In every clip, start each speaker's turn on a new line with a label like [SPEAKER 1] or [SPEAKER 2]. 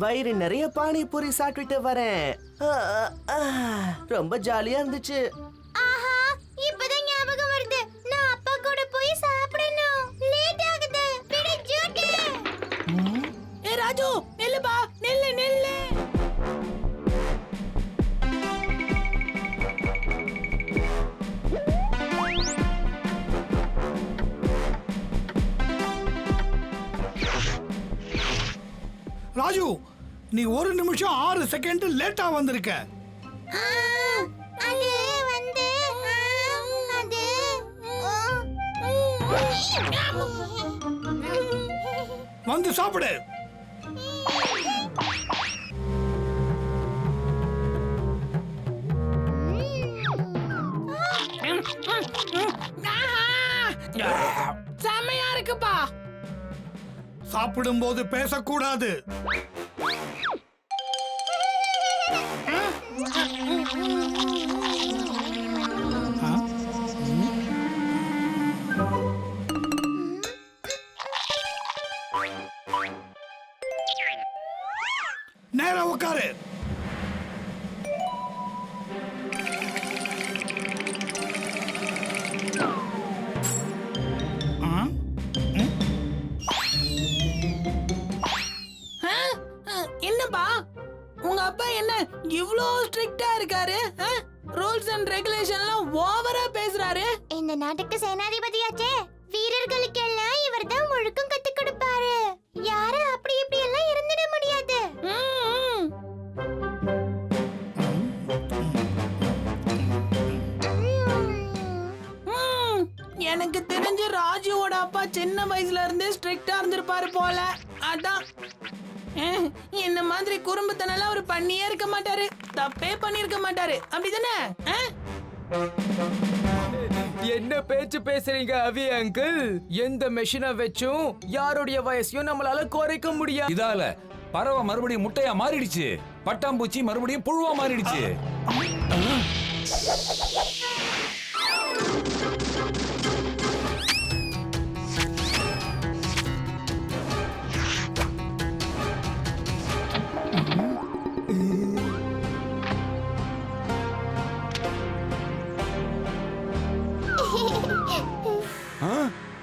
[SPEAKER 1] வயிறு நிறைய பானிபூரி சாப்பிட்டுட்டு வரேன். ரொம்ப ஜாலியா இருந்துச்சு.
[SPEAKER 2] ஆஹா, இப்பதான் ஞாபகம் வருது. நான் அப்பா கூட போய் சாப்பிடணும். லேட் ஆகுது. விடு ஜூட்டு.
[SPEAKER 3] ஏ ராஜு, நில்லுப்பா, நில்லு நில்லு.
[SPEAKER 4] ராஜு, நீ 1 நிமிஷம் 6 செகண்ட் லேட்டா வந்திருக்க.
[SPEAKER 2] அது வந்து அது
[SPEAKER 4] வந்து சாப்பிடு.
[SPEAKER 3] செமையா இருக்குப்பா.
[SPEAKER 4] சாப்பிடும்போது பேசக்கூடாது. நேரா உட்காரு.
[SPEAKER 3] என்னப்பா, உங்க அப்பா என்ன இவ்ளோ ஸ்ட்ரிக்ட்டா இருக்காரு? ரூல்ஸ் அண்ட் ரெகுலேஷன்லாம் ஓவரா பேசுறாரு.
[SPEAKER 2] இந்த நாட்டுக்கு சேனாதிபதியாச்சே, வீரர்களுக்கெல்லாம் இவர்தான் ஒழுக்கம் கத்து கொடுப்பாரு. யாரும் அப்படி இப்படி எல்லாம் இருந்திட முடியாது.
[SPEAKER 3] எனக்கு தெரிஞ்சு ராஜுவோட அப்பா சின்ன வயசுல இருந்தே ஸ்ட்ரிக்ட்டா இருந்திருப்பாரு போல. அதான் இந்த மாதிரி குறும்புத்தனெல்லாம் அவர் பண்ணியே இருக்க மாட்டாரு. தப்பே பண்ணிருக்க மாட்டாரு. அப்படிதானே?
[SPEAKER 5] என்ன பேச்சு பேசுறீங்க அவி அங்கிள்? எந்த மெஷினை வச்சும் யாருடைய வயசையும் நம்மளால குறைக்க முடியாது.
[SPEAKER 6] இதால பறவை மறுபடியும் முட்டையா மாறிடுச்சு, பட்டாம்பூச்சி மறுபடியும் புழுவா மாறிடுச்சு.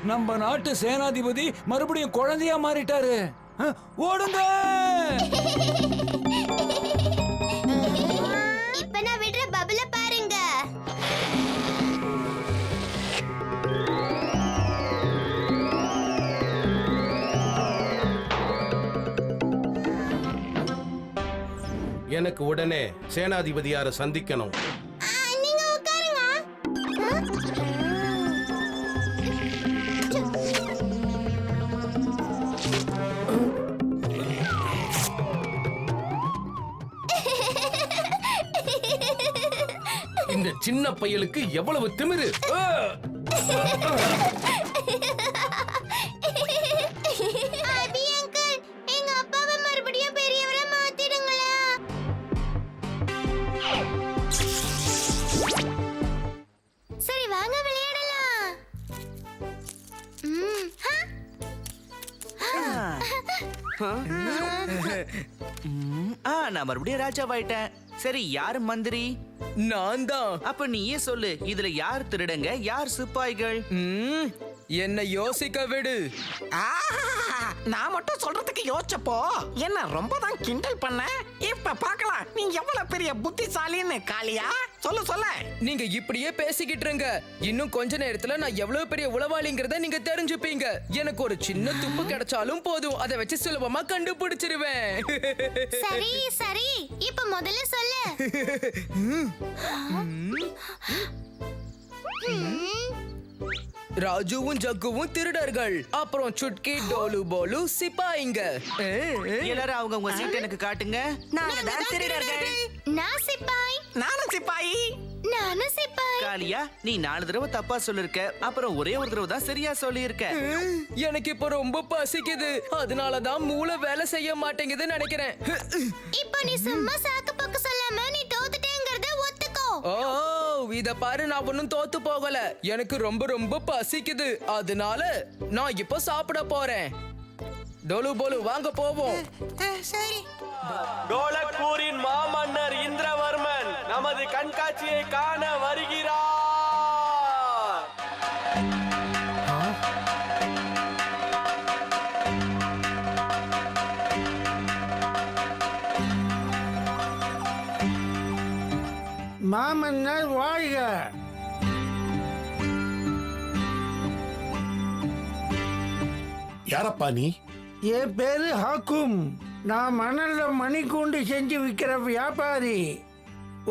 [SPEAKER 6] நம்ம நாட்டு சேனாதிபதி மறுபடியும் குழந்தையா மாறிட்டாரு. ஓடுங்க.
[SPEAKER 2] இப்ப நான் விடுற பபுல பாருங்க.
[SPEAKER 7] எனக்கு உடனே சேனாதிபதியார சந்திக்கணும்.
[SPEAKER 2] நீங்க உட்காருங்க.
[SPEAKER 7] இந்த சின்ன பையலுக்கு எவ்வளவு திமிரு!
[SPEAKER 2] அபி அங்கிள், எங்க அப்பாவை மறுபடியும் பெரியவரா மாத்திடுங்களா? சரி, வாங்க விளையாடலாம்.
[SPEAKER 1] நான் மறுபடியும் ராஜாவாயிட்டேன். சரி, யாரு மந்திரி?
[SPEAKER 5] நான் தான்.
[SPEAKER 1] அப்ப நீயே சொல்லு, இதுல யார் திருடங்க, யார் சிப்பாய்கள்?
[SPEAKER 5] என்ன யோசிக்க விடு.
[SPEAKER 3] நான் மட்டும் சொல்றதுக்கு யோசிச்சப்போ என்ன ரொம்ப தான் கிண்டல் பண்ண. இப்ப பார்க்கலாம் நீ எவ்வளவு பெரிய புத்திசாலின்னு. காளியா, சொல்லு சொல்ல.
[SPEAKER 5] நீங்க இப்படியே பேசிக்கிட்டு இருங்க. இன்னும் கொஞ்ச நேரத்துல நான் எவ்வளவு பெரிய உளவாளிங்கிறத நீங்க தெரிஞ்சுப்பீங்க. எனக்கு ஒரு சின்ன துப்பு கிடைச்சாலும் போதும், அதை வச்சு சுலபமா கண்டுபிடிச்சிருவேன்.
[SPEAKER 2] சரி சரி, இப்ப முதல்ல சொல்லு.
[SPEAKER 5] ராஜுவும் ஜக்குவும் திருடர்கள், அப்புறம் சுட்கி டோலு போலு சிப்பாயிங்க.
[SPEAKER 1] எல்லாரும் அவங்க உங்க சீட் எனக்கு காட்டுங்க.
[SPEAKER 3] நாங்க தான் திருடர்கள்.
[SPEAKER 2] நான் சிப்பாய்.
[SPEAKER 3] நானும் சிப்பாயி.
[SPEAKER 2] நானும் சிப்பாய்.
[SPEAKER 1] காளியா, நீ 4 தடவை தப்பா சொல்லிருக்க, அப்புறம் ஒரே ஒரு தடவை தான் சரியா சொல்லியிருக்க.
[SPEAKER 5] எனக்கு இப்ப ரொம்ப பசிக்குது, அதனாலதான் மூளை வேலை செய்ய மாட்டேங்குதுன்னு நினைக்கிறேன்.
[SPEAKER 2] இப்போ நீ சும்மா சாக்கு போக்கு சொல்லாம நீ தோத்துட்டேங்கறத ஒத்துக்கோ.
[SPEAKER 5] ஓ, இத பாரு, நான் ஒன்னும் தோத்து போகல. எனக்கு ரொம்ப ரொம்ப பசிக்குது, அதனால நான் இப்ப சாப்பிட போறேன். டோலு போலு, வாங்க போவோம்.
[SPEAKER 3] சரி.
[SPEAKER 8] டோலக்பூரின் மாமன்னர் இந்திரவர்மன் நமது கண்காட்சியை காண வருகிறார்.
[SPEAKER 9] மாமன்னர் வாழ்க.
[SPEAKER 10] யாரப்பா நீ?
[SPEAKER 9] என் பேரு ஹாக்கும். நான் மணல்ல மணிக்கூண்டு செஞ்சு விற்கிற வியாபாரி.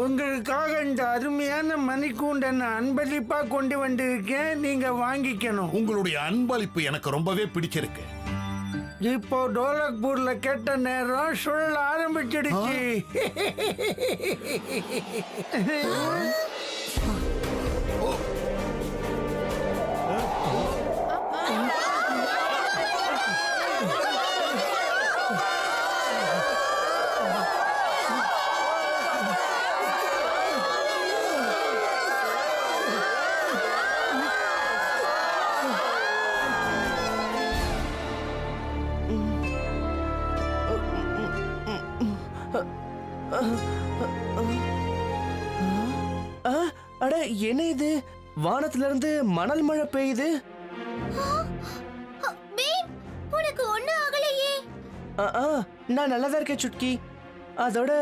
[SPEAKER 9] உங்களுக்காக இந்த அருமையான மணிக்கூண்டை நான் அன்பளிப்பா கொண்டு வந்திருக்கேன், நீங்க வாங்கிக்கணும்.
[SPEAKER 10] உங்களுடைய அன்பளிப்பு எனக்கு ரொம்பவே பிடிச்சிருக்கு.
[SPEAKER 9] இப்போ டோலக்பூர்ல கெட்ட நேரம் சுழல ஆரம்பிச்சிடுச்சு.
[SPEAKER 1] அட என்ன இது? வானத்துல இருந்து மணல் மழை பெய்யுது.
[SPEAKER 2] பீம், உனக்கு ஒண்ணும் ஆகலையே?
[SPEAKER 1] நான் நல்லா தான் இருக்கேன் சுட்கி. அதோட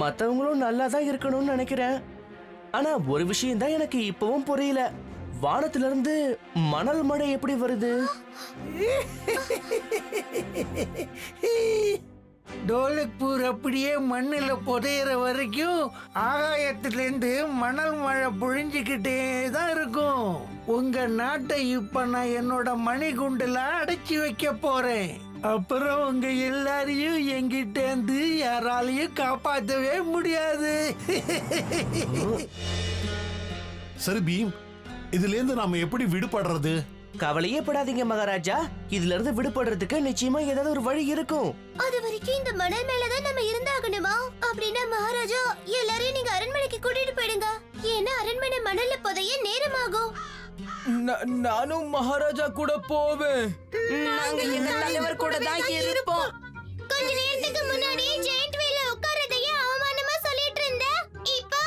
[SPEAKER 1] மத்தவங்களும் நல்லா தான் இருக்கணும்னு நினைக்கிறேன். ஆனா ஒரு விஷயம் தான் எனக்கு இப்பவும் புரியல. வானத்துல இருந்து மணல் மழை எப்படி வருது?
[SPEAKER 9] டோலக்பூர் அப்படியே மண்ணில் புதையிற வரைக்கும் ஆகாயத்திலேருந்து மணல் மழை பொழிஞ்சுக்கிட்டே தான் இருக்கும். உங்க நாட்டை இப்ப நான் என்னோட மணிகுண்டுல அடைச்சி வைக்க போறேன். அப்புறம் உங்க எல்லாரையும் என்கிட்ட இருந்து யாராலையும் காப்பாற்றவே முடியாது.
[SPEAKER 10] சரி பீம், இதுல இருந்து நாம எப்படி விடுபடுறது?
[SPEAKER 1] கவலையே படாதீங்க மகாராஜா. இதுல இருந்து விடுபடுறதுக்கு நிச்சயமா ஏதாவது ஒரு வழி இருக்கும்.
[SPEAKER 2] அது வரைக்கும் இந்த மணல் மேலதான் நம்ம இருந்தாகணுமா? அப்படின்னா மகாராஜா எல்லாரையும் நீங்க அரண்மனைக்கு கூட்டிட்டு போயிடுங்க. ஏன்னா அரண்மனை மணல்ல புதைய நேரமாகும்.
[SPEAKER 5] நானும் மகாராஜா கூட போவேன்.
[SPEAKER 3] நாங்க எங்க தலைவர் கூட தான் இருப்போம்.
[SPEAKER 2] கொஞ்ச நேரத்துக்கு முன்னாடி ஜெயண்ட் வீல்ல உட்கார்றதையே அவமானமா சொல்லிட்டு இருந்த. இப்போ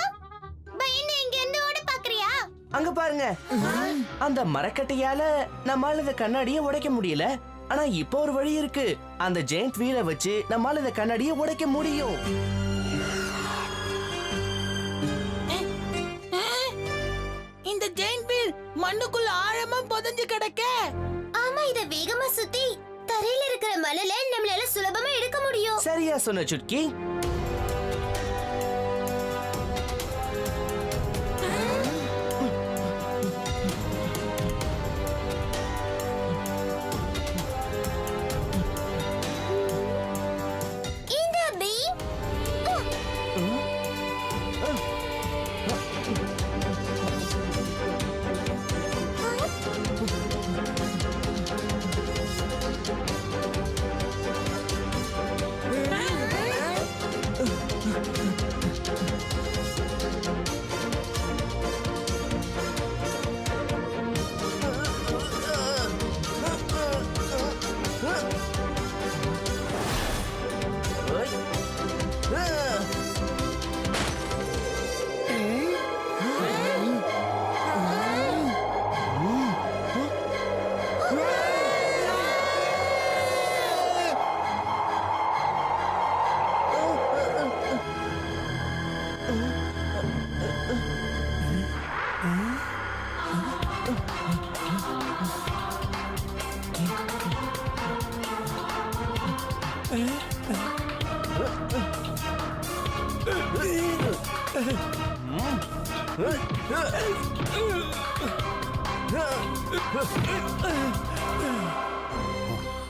[SPEAKER 2] பயந்து இங்க இருந்து ஓட பாக்குறியா?
[SPEAKER 1] அங்க பாருங்க, அந்த மரக்கட்டையால நம்மால இந்த கண்ணாடியை உடைக்க முடியல. ஆனா இப்போ ஒரு வழி இருக்கு. அந்த ஜெயண்ட் வீலை வச்சு நம்மால இந்த கண்ணாடியை உடைக்க முடியும்.
[SPEAKER 3] இந்த ஜெயின் வீல் மண்ணுக்குள்ள ஆழமா புதைஞ்சு கிடக்க.
[SPEAKER 2] ஆமா, இத வேகமா சுத்தி தரையில இருக்கிற மணலை நம்மளால சுலபமா எடுக்க முடியும்.
[SPEAKER 1] சரியா சொன்ன சுட்கி.
[SPEAKER 2] இந்த பீம்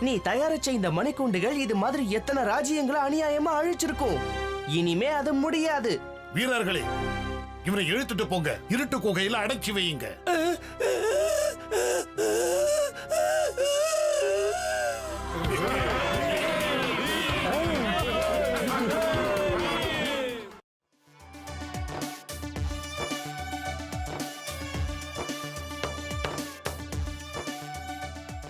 [SPEAKER 1] நீ தயாரிச்ச இந்த மணிக்கூண்டுகள் இது மாதிரி எத்தனை ராஜ்யங்களை அநியாயமா அழிச்சிருக்கும். இனிமே அது முடியாது.
[SPEAKER 10] வீரர்களே, இவரை இழுத்துட்டு போங்க. இருட்டு குகையில அடைச்சி வையுங்க.